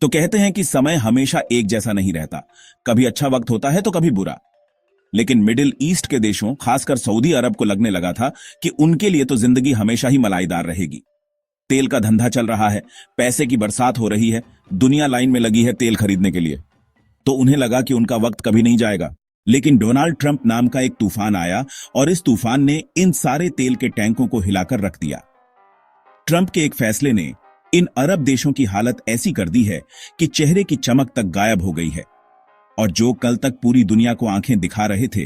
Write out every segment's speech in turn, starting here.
तो कहते हैं कि समय हमेशा एक जैसा नहीं रहता। कभी अच्छा वक्त होता है तो कभी बुरा। लेकिन मिडिल ईस्ट के देशों, खासकर सऊदी अरब को लगने लगा था कि उनके लिए तो जिंदगी हमेशा ही मलाईदार रहेगी। तेल का धंधा चल रहा है, पैसे की बरसात हो रही है, दुनिया लाइन में लगी है तेल खरीदने के लिए। तो उन्हें लगा कि उनका वक्त कभी नहीं जाएगा। लेकिन डोनाल्ड ट्रंप नाम का एक तूफान आया और इस तूफान ने इन सारे तेल के टैंकों को हिलाकर रख दिया। ट्रंप के एक फैसले ने इन अरब देशों की हालत ऐसी कर दी है कि चेहरे की चमक तक गायब हो गई है। और जो कल तक पूरी दुनिया को आंखें दिखा रहे थे,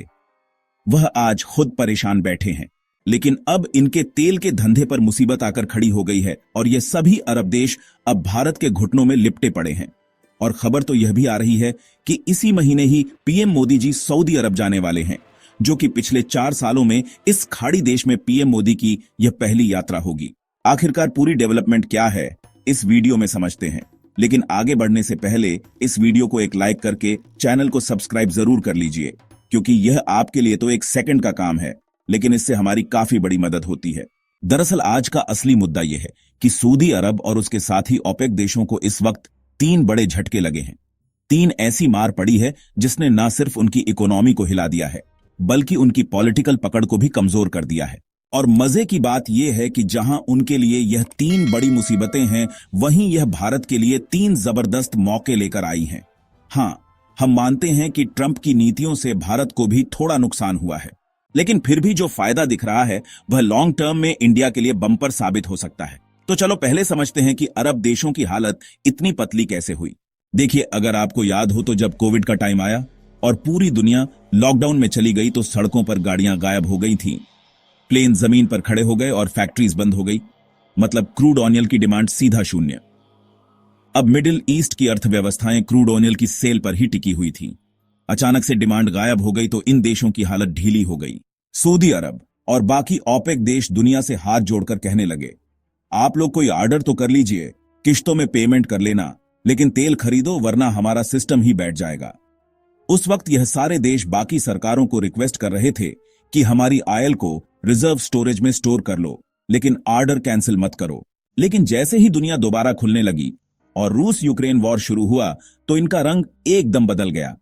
वह आज खुद परेशान बैठे हैं। लेकिन अब इनके तेल के धंधे पर मुसीबत आकर खड़ी हो गई है और ये सभी अरब देश अब भारत के घुटनों में लिपटे पड़े हैं। और खबर तो यह भी आ रही है कि इसी महीने ही पीएम मोदी जी सऊदी अरब जाने वाले हैं, जो कि पिछले 4 सालों में इस खाड़ी देश में पीएम मोदी की यह पहली यात्रा होगी। आखिरकार पूरी डेवलपमेंट क्या है, इस वीडियो में समझते हैं। लेकिन आगे बढ़ने से पहले इस वीडियो को एक लाइक करके चैनल को सब्सक्राइब जरूर कर लीजिए, क्योंकि यह आपके लिए तो 1 सेकंड का काम है, लेकिन इससे हमारी काफी बड़ी मदद होती है। दरअसल आज का असली मुद्दा यह है कि सऊदी अरब और उसके साथ ही ओपेक देशों को इस वक्त 3 बड़े झटके लगे हैं। 3 ऐसी मार पड़ी है जिसने न सिर्फ उनकी इकोनॉमी को हिला दिया है, बल्कि उनकी पॉलिटिकल पकड़ को भी कमजोर कर दिया है। और मजे की बात यह है कि जहां उनके लिए यह 3 बड़ी मुसीबतें हैं, वहीं यह भारत के लिए 3 जबरदस्त मौके लेकर आई हैं। हां, हम मानते हैं कि ट्रंप की नीतियों से भारत को भी थोड़ा नुकसान हुआ है, लेकिन फिर भी जो फायदा दिख रहा है वह लॉन्ग टर्म में इंडिया के लिए बम्पर साबित हो सकता है। तो चलो पहले समझते हैं कि अरब देशों की हालत इतनी पतली कैसे हुई। देखिए, अगर आपको याद हो तो जब कोविड का टाइम आया और पूरी दुनिया लॉकडाउन में चली गई तो सड़कों पर गाड़ियां गायब हो गई थीं, प्लेन जमीन पर खड़े हो गए और फैक्ट्रीज बंद हो गई। मतलब क्रूड ऑयल की डिमांड सीधा शून्य। अब मिडिल ईस्ट की अर्थव्यवस्थाएं क्रूड ऑयल की सेल पर ही टिकी हुई थीं। अचानक से डिमांड गायब हो गई तो इन देशों की हालत ढीली हो गई। सऊदी अरब और बाकी ओपेक देश दुनिया से हाथ जोड़कर कहने लगे, आप लोग कोई ऑर्डर तो कर लीजिए, किश्तों में पेमेंट कर लेना, लेकिन तेल खरीदो वरना हमारा सिस्टम ही बैठ जाएगा। उस वक्त यह सारे देश बाकी सरकारों को रिक्वेस्ट कर रहे थे कि हमारी ऑयल को रिजर्व स्टोरेज में स्टोर कर लो, लेकिन ऑर्डर कैंसिल मत करो। लेकिन जैसे ही दुनिया दोबारा खुलने लगी और रूस यूक्रेन वॉर शुरू हुआ तो इनका रंग एकदम बदल गया।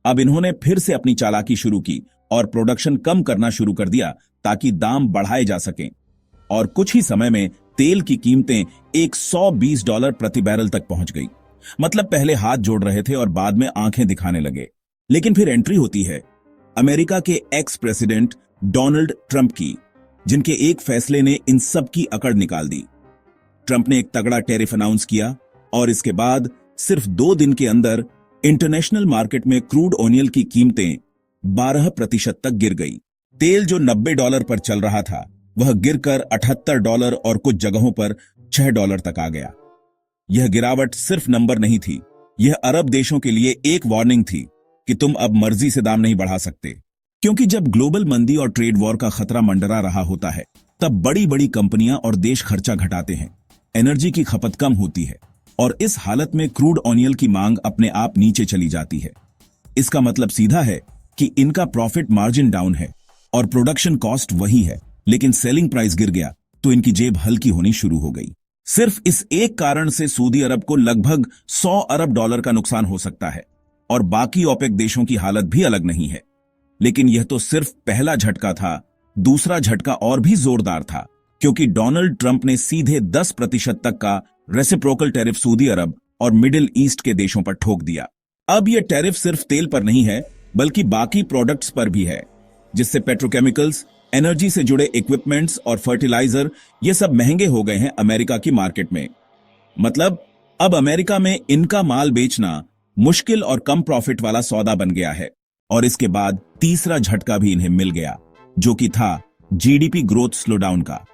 अब इन्होंने फिर से अपनी चालाकी शुरू की और प्रोडक्शन कम करना शुरू कर दिया ताकि दाम बढ़ाए जा सकें। और कुछ ही समय में तेल की कीमतें $120 प्रति बैरल तक पहुंच गई। मतलब पहले हाथ जोड़ रहे थे और बाद में आंखें दिखाने लगे। लेकिन फिर एंट्री होती है अमेरिका के एक्स प्रेसिडेंट डोनाल्ड ट्रंप की, जिनके एक फैसले ने इन सब की अकड़ निकाल दी। ट्रंप ने एक तगड़ा टैरिफ अनाउंस किया और इसके बाद सिर्फ 2 दिन के अंदर इंटरनेशनल मार्केट में क्रूड ऑयल की कीमतें 12% तक गिर गई। तेल जो $90 पर चल रहा था वह गिरकर $78 और कुछ जगहों पर $6 तक आ गया। यह गिरावट सिर्फ नंबर नहीं थी, यह अरब देशों के लिए एक वार्निंग थी कि तुम अब मर्जी से दाम नहीं बढ़ा सकते। क्योंकि जब ग्लोबल मंदी और ट्रेड वॉर का खतरा मंडरा रहा होता है, तब बड़ी बड़ी कंपनियां और देश खर्चा घटाते हैं, एनर्जी की खपत कम होती है और इस हालत में क्रूड ऑयल की मांग अपने आप नीचे चली जाती है। इसका मतलब सीधा है कि इनका प्रॉफिट मार्जिन डाउन है और प्रोडक्शन कॉस्ट वही है, लेकिन सेलिंग प्राइस गिर गया तो इनकी जेब हल्की होनी शुरू हो गई। सिर्फ इस एक कारण से सऊदी अरब को लगभग $100 अरब का नुकसान हो सकता है और बाकी ओपेक देशों की हालत भी अलग नहीं है। लेकिन यह तो सिर्फ पहला झटका था। दूसरा झटका और भी जोरदार था, क्योंकि डोनाल्ड ट्रंप ने सीधे 10% तक का रेसिप्रोकल टैरिफ सऊदी अरब और मिडिल ईस्ट के देशों पर ठोक दिया। अब यह टैरिफ सिर्फ तेल पर नहीं है, बल्कि बाकी प्रोडक्ट्स पर भी है, जिससे पेट्रोकेमिकल्स, एनर्जी से जुड़े इक्विपमेंट्स और फर्टिलाइजर ये सब महंगे हो गए हैं अमेरिका की मार्केट में। मतलब अब अमेरिका में इनका माल बेचना मुश्किल और कम प्रॉफिट वाला सौदा बन गया है। और इसके बाद तीसरा झटका भी इन्हें मिल गया, जो कि था जीडीपी ग्रोथ स्लोडाउन का,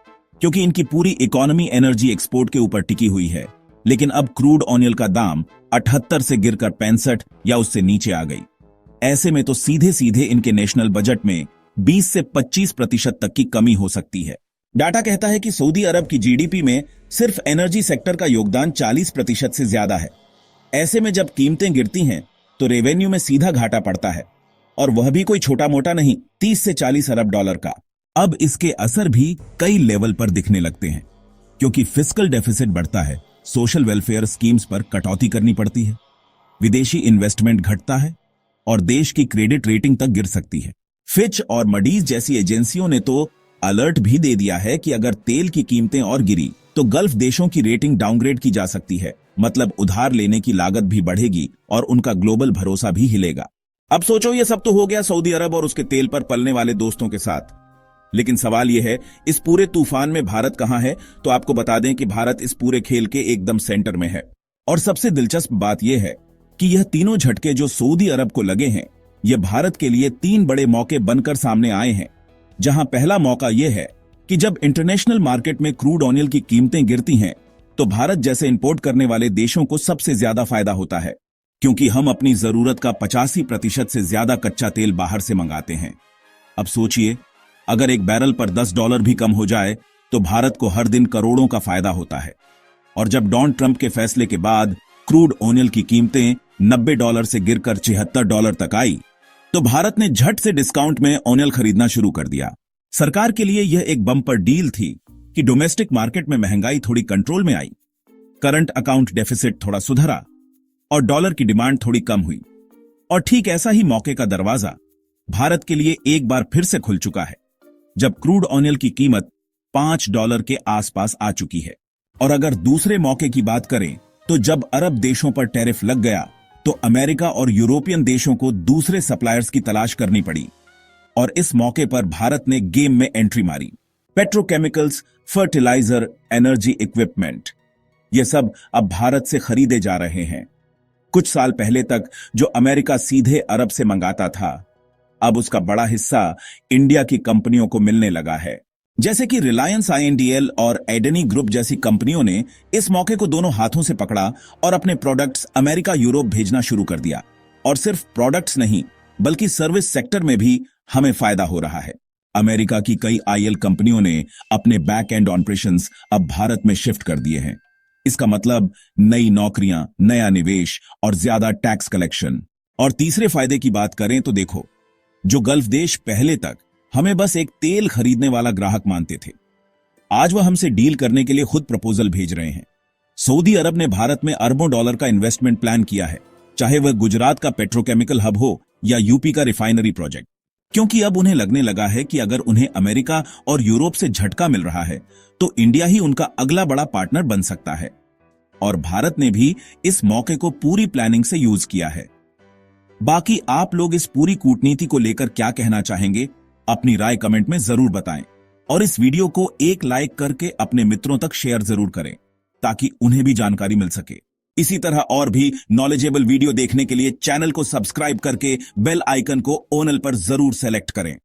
क्योंकि इनकी पूरी इकोनॉमी एनर्जी एक्सपोर्ट के ऊपर टिकी हुई है। लेकिन अब क्रूड ऑयल का दाम 78 से गिरकर 65 या उससे नीचे आ गई। ऐसे में तो सीधे सीधे इनके नेशनल बजट में 20 से 25% तक की कमी हो सकती है। डाटा कहता है कि सऊदी अरब की जीडीपी में सिर्फ एनर्जी सेक्टर का योगदान 40% से ज्यादा है। ऐसे में जब कीमतें गिरती हैं तो रेवेन्यू में सीधा घाटा पड़ता है, और वह भी कोई छोटा मोटा नहीं, 30 से 40 अरब डॉलर का। अब इसके असर भी कई लेवल पर दिखने लगते हैं, क्योंकि फिस्कल डेफिसिट बढ़ता है सोशल वेलफेयर स्कीम्स पर कटौती करनी पड़ती है, विदेशी इन्वेस्टमेंट घटता है और देश की क्रेडिट रेटिंग तक गिर सकती है। फिच और मडीज जैसी एजेंसियों ने तो अलर्ट भी दे दिया है कि अगर तेल की कीमतें और गिरी तो गल्फ देशों की रेटिंग डाउनग्रेड की जा सकती है। मतलब उधार लेने की लागत भी बढ़ेगी और उनका ग्लोबल भरोसा भी हिलेगा। अब सोचो, ये सब तो हो गया सऊदी अरब और उसके तेल पर पलने वाले दोस्तों के साथ, लेकिन सवाल यह है, इस पूरे तूफान में भारत कहां है? तो आपको बता दें कि भारत इस पूरे खेल के एकदम सेंटर में है। और सबसे दिलचस्प बात यह है कि यह तीनों झटके जो सऊदी अरब को लगे हैं, यह भारत के लिए 3 बड़े मौके बनकर सामने आए हैं। जहां पहला मौका यह है कि जब इंटरनेशनल मार्केट में क्रूड ऑयल की कीमतें गिरती हैं, तो भारत जैसे इंपोर्ट करने वाले देशों को सबसे ज्यादा फायदा होता है, क्योंकि हम अपनी जरूरत का 85% से ज्यादा कच्चा तेल बाहर से मंगाते हैं। अब सोचिए, अगर एक बैरल पर $10 भी कम हो जाए तो भारत को हर दिन करोड़ों का फायदा होता है। और जब डोनाल्ड ट्रंप के फैसले के बाद क्रूड ऑयल की कीमतें $90 से गिरकर $76 तक आई, तो भारत ने झट से डिस्काउंट में ऑयल खरीदना शुरू कर दिया। सरकार के लिए यह एक बम्पर डील थी कि डोमेस्टिक मार्केट में महंगाई थोड़ी कंट्रोल में आई, करंट अकाउंट डेफिसिट थोड़ा सुधरा और डॉलर की डिमांड थोड़ी कम हुई। और ठीक ऐसा ही मौके का दरवाजा भारत के लिए एक बार फिर से खुल चुका है, जब क्रूड ऑयल की कीमत $5 के आसपास आ चुकी है। और अगर दूसरे मौके की बात करें, तो जब अरब देशों पर टैरिफ लग गया, तो अमेरिका और यूरोपियन देशों को दूसरे सप्लायर्स की तलाश करनी पड़ी। और इस मौके पर भारत ने गेम में एंट्री मारी। पेट्रोकेमिकल्स, फर्टिलाइजर, एनर्जी इक्विपमेंट, ये सब अब भारत से खरीदे जा रहे हैं। कुछ साल पहले तक जो अमेरिका सीधे अरब से मंगाता था, अब उसका बड़ा हिस्सा इंडिया की कंपनियों को मिलने लगा है। जैसे कि रिलायंस INDL और एडेनी ग्रुप जैसी कंपनियों ने इस मौके को दोनों हाथों से पकड़ा और अपने प्रोडक्ट्स अमेरिका, यूरोप भेजना शुरू कर दिया। और सिर्फ प्रोडक्ट्स नहीं, बल्कि सर्विस सेक्टर में भी हमें फायदा हो रहा है। अमेरिका की कई IL कंपनियों ने अपने बैक एंड ऑपरेशंस अब भारत में शिफ्ट कर दिए हैं। इसका मतलब नई नौकरियां, नया निवेश और ज्यादा टैक्स कलेक्शन। और तीसरे फायदे की बात करें तो देखो, जो गल्फ देश पहले तक हमें बस एक तेल खरीदने वाला ग्राहक मानते थे, आज वह हमसे डील करने के लिए खुद प्रपोजल भेज रहे हैं। सऊदी अरब ने भारत में अरबों डॉलर का इन्वेस्टमेंट प्लान किया है, चाहे वह गुजरात का पेट्रोकेमिकल हब हो या यूपी का रिफाइनरी प्रोजेक्ट, क्योंकि अब उन्हें लगने लगा है कि अगर उन्हें अमेरिका और यूरोप से झटका मिल रहा है, तो इंडिया ही उनका अगला बड़ा पार्टनर बन सकता है। और भारत ने भी इस मौके को पूरी प्लानिंग से यूज किया है। बाकी आप लोग इस पूरी कूटनीति को लेकर क्या कहना चाहेंगे? अपनी राय कमेंट में जरूर बताएं और इस वीडियो को एक लाइक करके अपने मित्रों तक शेयर जरूर करें, ताकि उन्हें भी जानकारी मिल सके। इसी तरह और भी नॉलेजेबल वीडियो देखने के लिए चैनल को सब्सक्राइब करके बेल आइकन को ऑल पर जरूर सेलेक्ट करें।